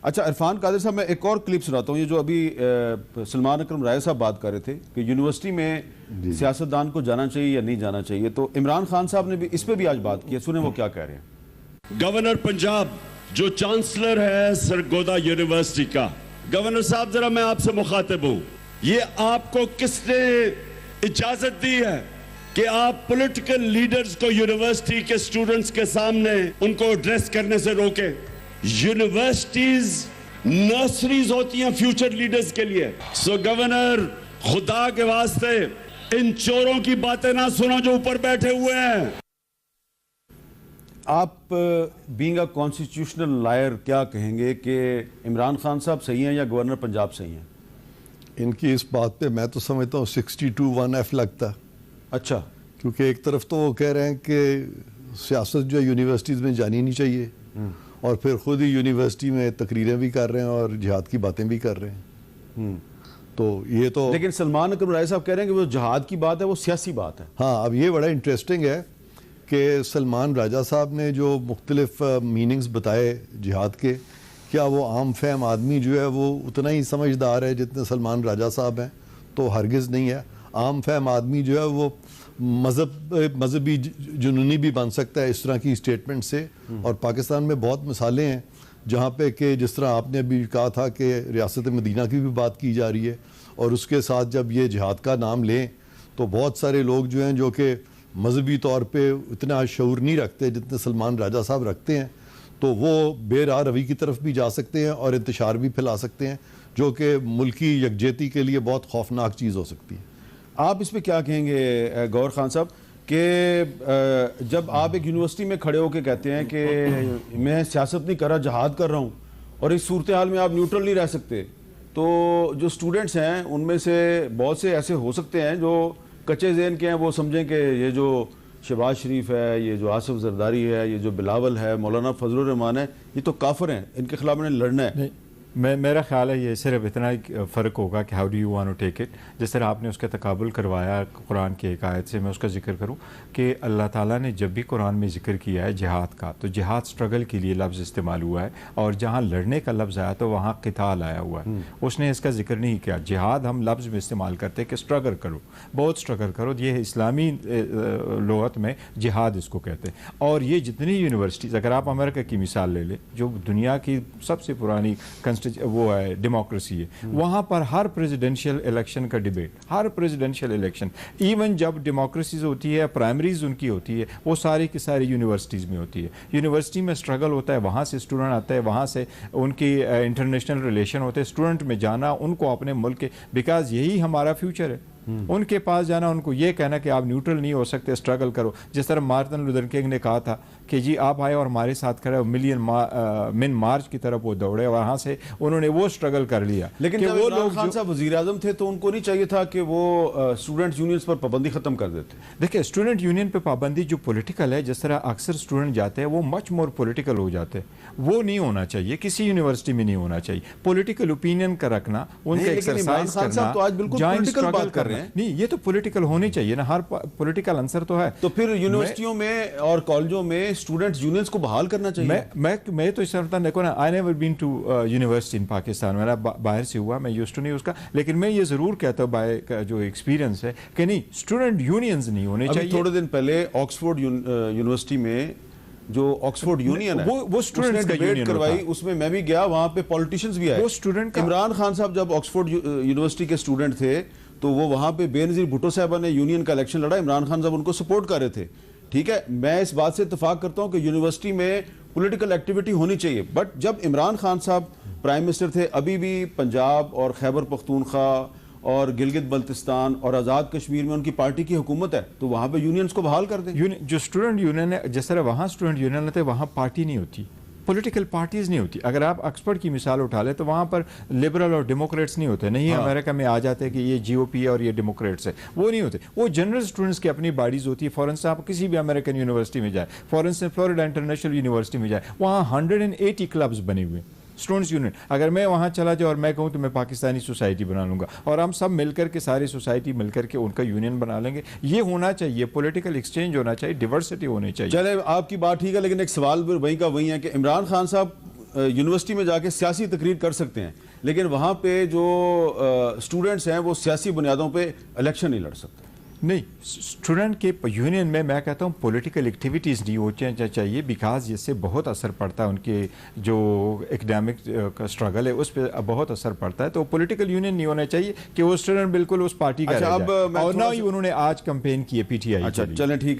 अच्छा इरफान कादिर साहब, मैं एक और क्लिप सुनाता हूँ। ये जो अभी सलमान अकरम राय साहब बात कर रहे थे कि यूनिवर्सिटी में सियासतदान को जाना चाहिए या नहीं जाना चाहिए, तो इमरान खान साहब ने भी इस पे भी आज बात की है। सुने वो क्या कह रहे हैं। गवर्नर पंजाब जो चांसलर है सरगोदा यूनिवर्सिटी का, गवर्नर साहब जरा मैं आपसे मुखातिब हूं, ये आपको किसने इजाजत दी है कि आप पॉलिटिकल लीडर्स को यूनिवर्सिटी के स्टूडेंट्स के सामने उनको एड्रेस करने से रोके? यूनिवर्सिटीज नर्सरीज होती हैं फ्यूचर लीडर्स के लिए। सो गवर्नर, खुदा के वास्ते इन चोरों की बातें ना सुनो जो ऊपर बैठे हुए हैं। आप बीइंग अ कॉन्स्टिट्यूशनल लॉयर क्या कहेंगे कि इमरान खान साहब सही हैं या गवर्नर पंजाब सही हैं? इनकी इस बात पे मैं तो समझता हूँ 62(1)(f) लगता। अच्छा, क्योंकि एक तरफ तो वो कह रहे हैं कि सियासत जो है यूनिवर्सिटीज़ में जानी नहीं चाहिए, और फिर खुद ही यूनिवर्सिटी में तकरीरें भी कर रहे हैं और जिहाद की बातें भी कर रहे हैं। तो ये तो, लेकिन सलमान अकरम राय साहब कह रहे हैं कि वो जिहाद की बात है, वो सियासी बात है। हाँ, अब ये बड़ा इंटरेस्टिंग है कि सलमान राजा साहब ने जो मुख्तलिफ मीनिंग्स बताए जिहाद के, क्या वो आम फहम आदमी जो है वो उतना ही समझदार है जितने सलमान राजा साहब हैं? तो हरगिज़ नहीं है। आम फहम आदमी जो है वो मजहबी जुनूनी भी बन सकता है इस तरह की स्टेटमेंट से। और पाकिस्तान में बहुत मिसालें हैं जहाँ पे कि जिस तरह आपने अभी कहा था कि रियासत मदीना की भी बात की जा रही है, और उसके साथ जब ये जिहाद का नाम लें तो बहुत सारे लोग जो हैं जो कि मजहबी तौर पे इतना शऊर नहीं रखते जितने सलमान राजा साहब रखते हैं, तो वो बेराह रवि की तरफ भी जा सकते हैं और इंतशार भी फैला सकते हैं, जो कि मुल्की यकजहती के लिए बहुत खौफनाक चीज़ हो सकती है। आप इस पे क्या कहेंगे गौर खान साहब कि जब आप एक यूनिवर्सिटी में खड़े होकर कहते हैं कि मैं सियासत नहीं कर रहा, जहाद कर रहा हूँ, और इस सूरत हाल में आप न्यूट्रल नहीं रह सकते, तो जो स्टूडेंट्स हैं उनमें से बहुत से ऐसे हो सकते हैं जो कच्चे ज़हन के हैं, वो समझें कि ये जो शहबाज शरीफ है, ये जो आसिफ जरदारी है, ये जो बिलावल है, मौलाना फजलुर रहमान है, ये तो काफिर हैं, इनके खिलाफ मैंने लड़ना है। मेरा ख्याल है ये सिर्फ इतना ही फ़र्क होगा कि how do you want to take it. जिस तरह आपने उसका तकाबुल करवाया कुरान की एक आयत से, मैं उसका जिक्र करूं कि अल्लाह ताला ने जब भी कुरान में जिक्र किया है जिहाद का, तो जिहाद स्ट्रगल के लिए लफ्ज़ इस्तेमाल हुआ है, और जहां लड़ने का लफ्ज़ आया तो वहां क़िताल आया हुआ है। उसने इसका जिक्र नहीं किया। जिहाद हम लफ्ज़ में इस्तेमाल करते कि स्ट्रगल करो, बहुत स्ट्रगल करो, ये इस्लामी लुगत में जिहाद इसको कहते हैं। और ये जितनी यूनिवर्सिटीज़, अगर आप अमेरिका की मिसाल ले लें जो दुनिया की सबसे पुरानी वो है डेमोक्रेसी है, वहां पर हर प्रेसिडेंशियल इलेक्शन का डिबेट, हर प्रेसिडेंशियल इलेक्शन, इवन जब डेमोक्रेसीज होती है, प्राइमरीज उनकी होती है, वो सारी की सारी यूनिवर्सिटीज़ में होती है। यूनिवर्सिटी में स्ट्रगल होता है, वहाँ से स्टूडेंट आता है, वहाँ से उनकी इंटरनेशनल रिलेशन होते हैं, स्टूडेंट में जाना, उनको अपने मुल्क के, बिकॉज यही हमारा फ्यूचर है, उनके पास जाना, उनको ये कहना कि आप न्यूट्रल नहीं हो सकते, स्ट्रगल करो। जिस तरह मार्टिन लूथर किंग ने कहा था कि जी आप आए और हमारे साथ खड़े, मिन मार्च की तरफ वो दौड़े, वहाँ से उन्होंने वो स्ट्रगल कर लिया। लेकिन जब वो लोग खान साहब वज़ीर आज़म थे तो उनको नहीं चाहिए था कि वो स्टूडेंट यूनियंस पर पाबंदी खत्म कर देते? देखिए, स्टूडेंट यूनियन पर पाबंदी जो पॉलिटिकल है, जिस तरह अक्सर स्टूडेंट जाते हैं वो मच मोर पॉलिटिकल हो जाते हैं, वो नहीं होना चाहिए, किसी यूनिवर्सिटी में नहीं होना चाहिए। पॉलिटिकल ओपिनियन का रखना, उनका एक्सरसाइज करना, तो आज बिल्कुल पॉलिटिकल बात कर रहे हैं। नहीं, ये तो पॉलिटिकल होनी चाहिए ना, हर पॉलिटिकल आंसर तो है। तो फिर यूनिवर्सिटियों में और कॉलेजों में स्टूडेंट्स यूनियंस को बहाल करना चाहिए। मैं तो इस तरह देखो ना, I never been to university in Pakistan, मेरा बाहर से हुआ, मैं यूज्ड टू नहीं उसका, लेकिन मैं ये जरूर कहता हूँ बाय का जो एक्सपीरियंस है कि नहीं, स्टूडेंट यूनियंस नहीं होने चाहिए। थोड़े दिन पहले ऑक्सफोर्ड यूनिवर्सिटी में जो ऑक्सफोर्ड यूनियन है वो स्टूडेंट्स का डिबेट करवाई, उसमें मैं भी गया, वहां पे पॉलिटिशियंस भी आए। वो स्टूडेंट इमरान खान साहब जब ऑक्सफोर्ड यूनिवर्सिटी के स्टूडेंट थे तो वो वहां पे बेनजीर भुट्टो साहबा ने यूनियन का इलेक्शन लड़ा, इमरान खान साहब उनको सपोर्ट कर रहे थे। ठीक है, मैं इस बात से इत्तेफाक करता हूं कि यूनिवर्सिटी में पॉलिटिकल एक्टिविटी होनी चाहिए, बट जब इमरान खान साहब प्राइम मिनिस्टर थे, अभी भी पंजाब और खैबर पख्तूनख्वा और गिलगित बल्तिस्तान और आज़ाद कश्मीर में उनकी पार्टी की हुकूमत है, तो वहां पे यूनियंस को बहाल कर दें। जो स्टूडेंट यूनियन है, जिस तरह वहां स्टूडेंट यूनियन होते हैं, वहां पार्टी नहीं होती, पॉलिटिकल पार्टीज नहीं होती। अगर आप ऑक्सफोर्ड की मिसाल उठा ले तो वहाँ पर लिबरल और डेमोक्रेट्स नहीं होते। नहीं, अमेरिका में आ जाते हैं कि ये जीओपी है और ये डेमोक्रेट्स है, वो नहीं होते। वो जनरल स्टूडेंट्स की अपनी बॉडीज होती है। फॉरन से आप किसी भी अमेरिकन यूनिवर्सिटी में जाए, फॉरन से फ्लोरिडा इंटरनेशनल यूनिवर्सिटी में जाए, वहाँ 180 क्लब्स बने हुए स्टूडेंट्स यूनियन। अगर मैं वहाँ चला जाऊँ और मैं कहूँ तो मैं पाकिस्तानी सोसाइटी बना लूँगा, और हम सब मिलकर के सारी सोसाइटी मिलकर के उनका यूनियन बना लेंगे। ये होना चाहिए, पॉलिटिकल एक्सचेंज होना चाहिए, डिवर्सिटी होनी चाहिए। चले, आपकी बात ठीक है, लेकिन एक सवाल वही का वही है कि इमरान खान साहब यूनिवर्सिटी में जाके सियासी तकरीर कर सकते हैं, लेकिन वहाँ पे जो स्टूडेंट्स हैं वो सियासी बुनियादों पे इलेक्शन नहीं लड़ सकते। नहीं, स्टूडेंट के यूनियन में मैं कहता हूँ पॉलिटिकल एक्टिविटीज़ नहीं होनी चाहिए, बिकॉज इससे बहुत असर पड़ता है उनके जो एकेडमिक का स्ट्रगल है उस पर बहुत असर पड़ता है। तो पॉलिटिकल यूनियन नहीं होना चाहिए कि वो स्टूडेंट बिल्कुल उस पार्टी का अच्छा, रह अब जाए। मैं और थोड़ा ना ही उन्होंने आज कंपेन की है पीटीआई। अच्छा, चलें ठीक है।